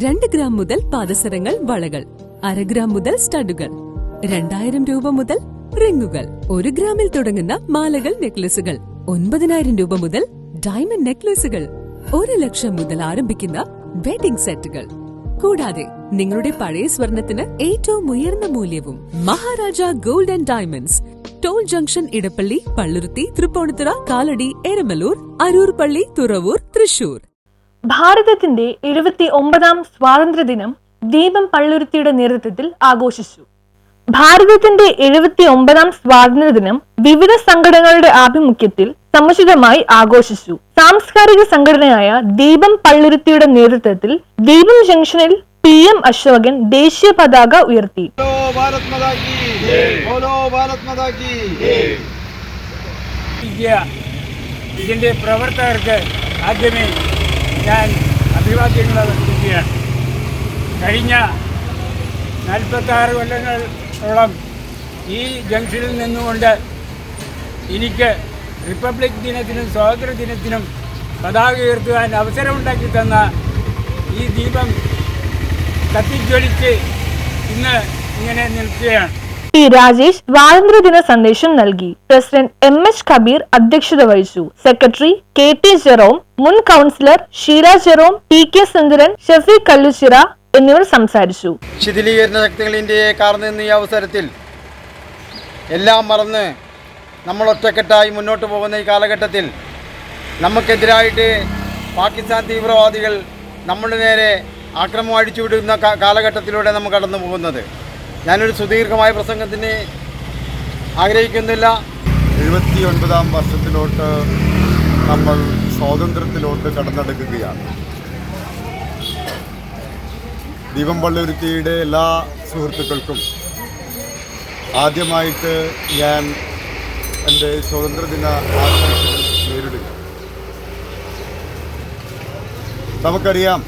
2 gram മുതൽ പാദസരങ്ങൾ, വളകൾ, 1/2 gram മുതൽ സ്റ്റഡുകൾ, 2000 രൂപ മുതൽ റിങ്ങുകൾ, 1 ഗ്രാമിൽ തുടങ്ങുന്ന മാലകൾ, നെക്ലസുകൾ, 9000 രൂപ മുതൽ ഡയമണ്ട് നെക്ലസുകൾ, 1 ലക്ഷം മുതൽ ആരംഭിക്കുന്ന വെഡിംഗ് സെറ്റുകൾ. കൂടാതെ നിങ്ങളുടെ പഴയ സ്വർണത്തിന് ഏറ്റവും ഉയർന്ന മൂല്യവും. Maharaja gold and diamonds, toll junction, Edappally, Palluruthy, Tripunithura, Kalady, Eramalloor, Aroor പള്ളി, തുറവൂർ, തൃശൂർ. ഭാരതത്തിന്റെ 79ാം സ്വാതന്ത്ര്യദിനം ദീപം പള്ളുരുത്തിയുടെ നേതൃത്വത്തിൽ ആഘോഷിച്ചു. ഭാരതത്തിന്റെ 79ാം സ്വാതന്ത്ര്യദിനം വിവിധ സംഘടനകളുടെ ആഭിമുഖ്യത്തിൽ സമുചിതമായി ആഘോഷിച്ചു. സാംസ്കാരിക സംഘടനയായ ദീപം പള്ളുരുത്തിയുടെ നേതൃത്വത്തിൽ ദീപം ജംഗ്ഷനിൽ PM അശോകൻ ദേശീയ പതാക ഉയർത്തി. ഇതിന്റെ പ്രവർത്തകർക്ക് ആദ്യമേ ഞാൻ അഭിവാദ്യങ്ങൾ അർപ്പിക്കുകയാണ്. കഴിഞ്ഞ 46 കൊല്ലങ്ങളോളം ഈ ജംഗ്ഷനിൽ നിന്നുകൊണ്ട് എനിക്ക് റിപ്പബ്ലിക് ദിനത്തിനും സ്വാതന്ത്ര്യ ദിനത്തിനും പതാക ഉയർത്തുവാൻ അവസരമുണ്ടാക്കി തന്ന ഈ ദീപം കത്തിജ്വലിച്ച് ഇന്ന് ഇങ്ങനെ നിൽക്കുകയാണ്. P. രാജേഷ് സ്വാതന്ത്ര്യദിന സന്ദേശം നൽകി. പ്രസിഡന്റ് MH കബീർ അധ്യക്ഷത വഹിച്ചു. സെക്രട്ടറി KT ജെറോം, മുൻ കൗൺസിലർ ഷീല ജെറോം, TK സുന്ദരൻ, ഷഫീഖ് കല്ലുച്ചിറ എന്നിവർ സംസാരിച്ചു. ശിഥിലീകരണ ശക്തികൾ ഇന്ത്യയെ കാർന്നു ഈ അവസരത്തിൽ എല്ലാം മറന്ന് നമ്മൾ ഒറ്റക്കെട്ടായി മുന്നോട്ട് പോകുന്ന ഈ കാലഘട്ടത്തിൽ നമുക്കെതിരായിട്ട് പാകിസ്ഥാൻ തീവ്രവാദികൾ നമ്മുടെ നേരെ ആക്രമണം അഴിച്ചുവിടുന്ന കാലഘട്ടത്തിലൂടെ നമ്മൾ കടന്നു പോകുന്നത്. ഞാനൊരു സുദീർഘമായ പ്രസംഗത്തിന് ആഗ്രഹിക്കുന്നില്ല. 79ാം വർഷത്തിലോട്ട് നമ്മൾ സ്വാതന്ത്ര്യത്തിലോട്ട് കടന്നെടുക്കുകയാണ്. ദീപം പള്ളുരുത്തിയുടെ എല്ലാ സുഹൃത്തുക്കൾക്കും ആദ്യമായിട്ട് ഞാൻ എൻ്റെ സ്വാതന്ത്ര്യദിന ആശംസകൾ നേരിടുക. നമുക്കറിയാം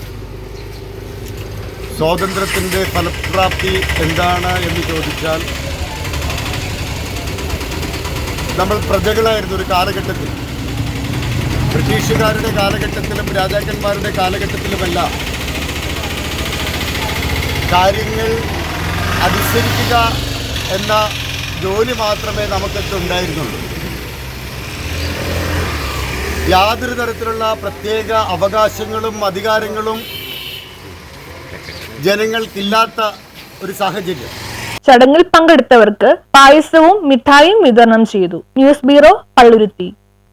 സ്വാതന്ത്ര്യത്തിൻ്റെ ഫലപ്രാപ്തി എന്താണ് എന്ന് ചോദിച്ചാൽ, നമ്മൾ പ്രജകളായിരുന്നു ഒരു കാലഘട്ടത്തിൽ. ബ്രിട്ടീഷുകാരുടെ കാലഘട്ടത്തിലും രാജാക്കന്മാരുടെ കാലഘട്ടത്തിലുമെല്ലാം കാര്യങ്ങൾ അനുസരിക്കുക എന്ന ജോലി മാത്രമേ നമുക്കൊക്കെ ഉണ്ടായിരുന്നുള്ളൂ. യാതൊരു തരത്തിലുള്ള പ്രത്യേക അവകാശങ്ങളും അധികാരങ്ങളും ജനങ്ങൾക്കില്ലാത്ത ഒരു സാഹചര്യം. ചടങ്ങിൽ പങ്കെടുത്തവർക്ക് പായസവും മിഠായിയും വിതരണം ചെയ്തു. News bureau, Palluruthy.